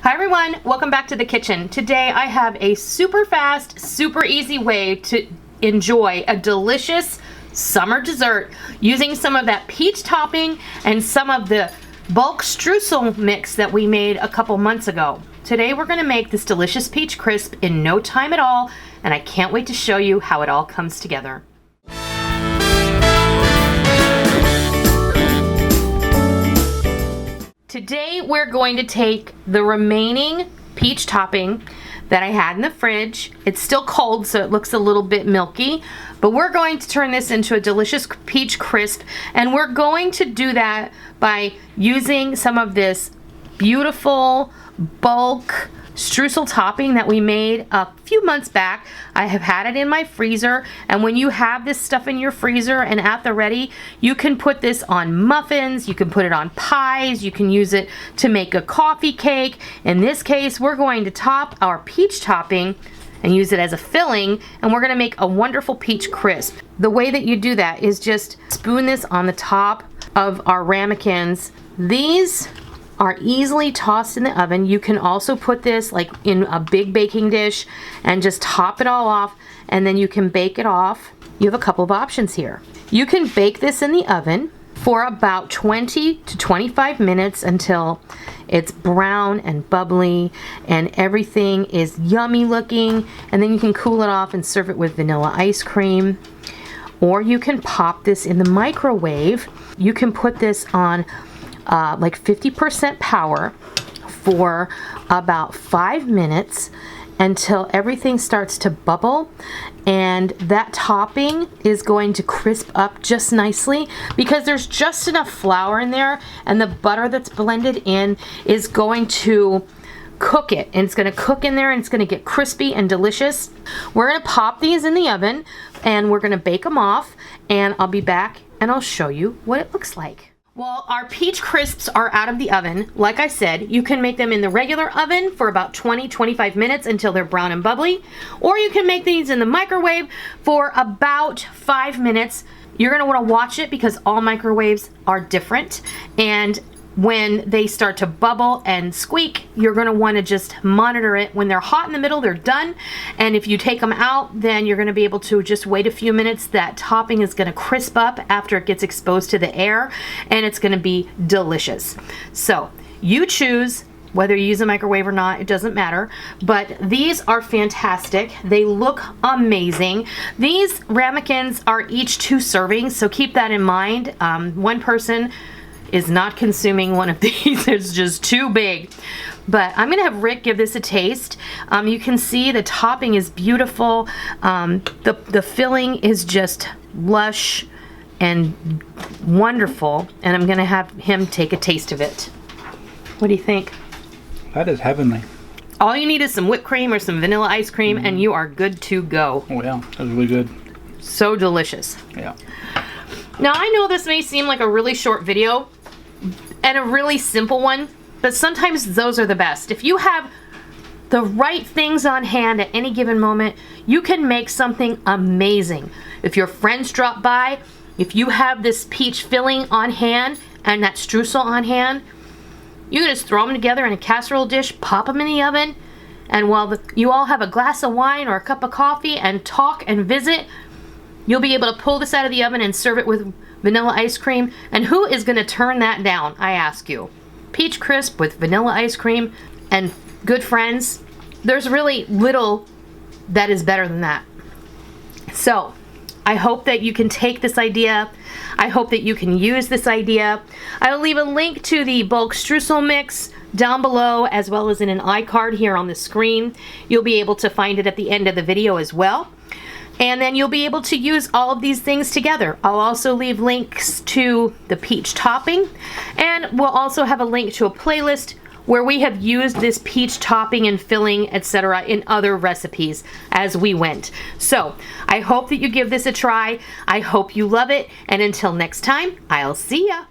Hi everyone, welcome back to the kitchen. Today I have a super fast, super easy way to enjoy a delicious summer dessert using some of that peach topping and some of the bulk streusel mix that we made a couple months ago. Today we're going to make this delicious peach crisp in no time at all, and I can't wait to show you how it all comes together. Today we're going to take the remaining peach topping that I had in the fridge. It's still cold, so it looks a little bit milky, but we're going to turn this into a delicious peach crisp, and we're going to do that by using some of this beautiful bulk streusel topping that we made a few months back. I have had it in my freezer, and when you have this stuff in your freezer and at the ready, you can put this on muffins, you can put it on pies, you can use it to make a coffee cake. In this case, we're going to top our peach topping and use it as a filling, and we're going to make a wonderful peach crisp. The way that you do that is just spoon this on the top of our ramekins. These are easily tossed in the oven. You can also put this like in a big baking dish and just top it all off, and then you can bake it off. You have a couple of options here. You can bake this in the oven for about 20 to 25 minutes until it's brown and bubbly and everything is yummy looking, and then you can cool it off and serve it with vanilla ice cream. Or you can pop this in the microwave. You can put this on like 50% power for about 5 minutes until everything starts to bubble, and that topping is going to crisp up just nicely because there's just enough flour in there, and the butter that's blended in is going to cook it, and it's going to cook in there, and it's going to get crispy and delicious. We're going to pop these in the oven and we're going to bake them off, and I'll be back and I'll show you what it looks like. Well, our peach crisps are out of the oven. Like I said, you can make them in the regular oven for about 20-25 minutes until they're brown and bubbly, or you can make these in the microwave for about 5 minutes. You're going to want to watch it because all microwaves are different, and when they start to bubble and squeak, you're going to want to just monitor it. When they're hot in the middle, they're done, and if you take them out, then you're going to be able to just wait a few minutes. That topping is going to crisp up after it gets exposed to the air, and it's going to be delicious. So you choose whether you use a microwave or not, it doesn't matter, but these are fantastic. They look amazing. These ramekins are each 2 servings, so keep that in mind. One person is not consuming one of these. It's just too big. But I'm gonna have Rick give this a taste. You can see the topping is beautiful. The filling is just lush and wonderful, and I'm gonna have him take a taste of it. What do you think? That is heavenly. All you need is some whipped cream or some vanilla ice cream, and you are good to go. Oh yeah, that's really good. So delicious. Yeah. Now I know this may seem like a really short video and a really simple one, but sometimes those are the best. If you have the right things on hand at any given moment, you can make something amazing. If your friends drop by, if you have this peach filling on hand and that streusel on hand, you can just throw them together in a casserole dish, pop them in the oven, and while you all have a glass of wine or a cup of coffee and talk and visit, you'll be able to pull this out of the oven and serve it with vanilla ice cream. And who is going to turn that down, I ask you? Peach crisp with vanilla ice cream and good friends. There's really little that is better than that. So I hope that you can take this idea. I hope that you can use this idea. I will leave a link to the bulk streusel mix down below, as well as in an iCard here on the screen. You'll be able to find it at the end of the video as well. And then you'll be able to use all of these things together. I'll also leave links to the peach topping, and we'll also have a link to a playlist where we have used this peach topping and filling, etc. in other recipes as we went. So I hope that you give this a try. I hope you love it, and until next time, I'll see ya.